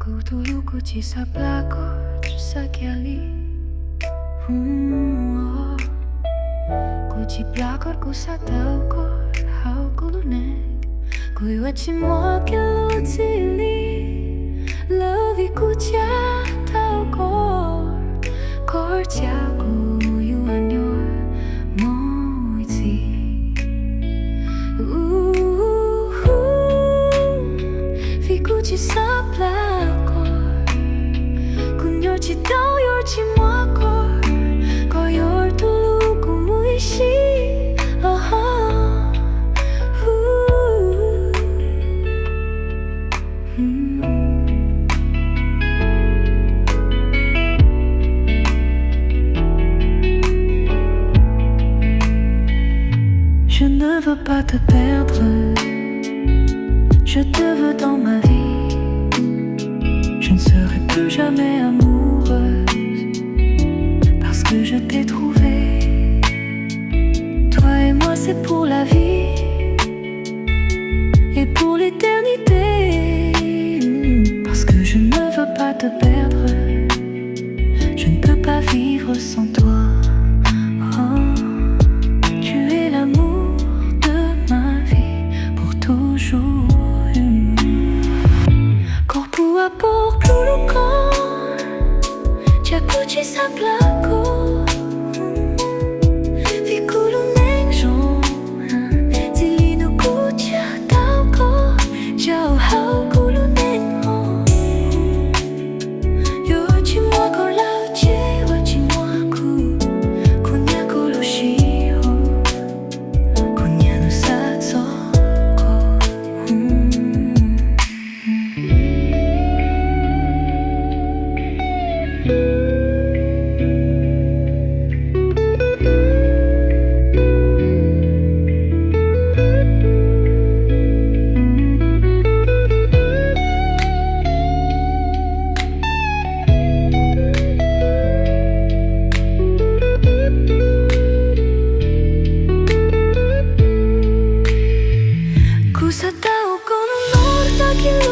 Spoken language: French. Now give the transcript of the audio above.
Ku dulu ku cisap lakor sakali. Ku ciplakor ku satau kor hau ku lunek. Ku iwachi mo kilutili. Lovi ku cia tau kor. Kor cia ku yuanyor moiti. Vi ku cisap lakor. Ku nyor ci tau yor ci mo kor. Ko yor dulu ku muishi. Je ne veux pas te perdre. Je te veux dans ma vie. Je ne serai plus jamais amoureuse parce que je t'ai trouvé. Toi et moi c'est pour la vie et pour l'éternité. Parce que je ne veux pas te perdre. Je ne peux pas vivre sans toi. Tu es l'amour de ma vie pour toujours. Corpo a por plulucor. Jaku ci saplako. Vikulu nengjon. Tilino kucha tauko. Jau hau kulu nengho. Yo ci moi ko lau ci wa ci moi ku. Kunya kulu shiro. Kunya no satsoko. Ku sa tau ko no norta kilo.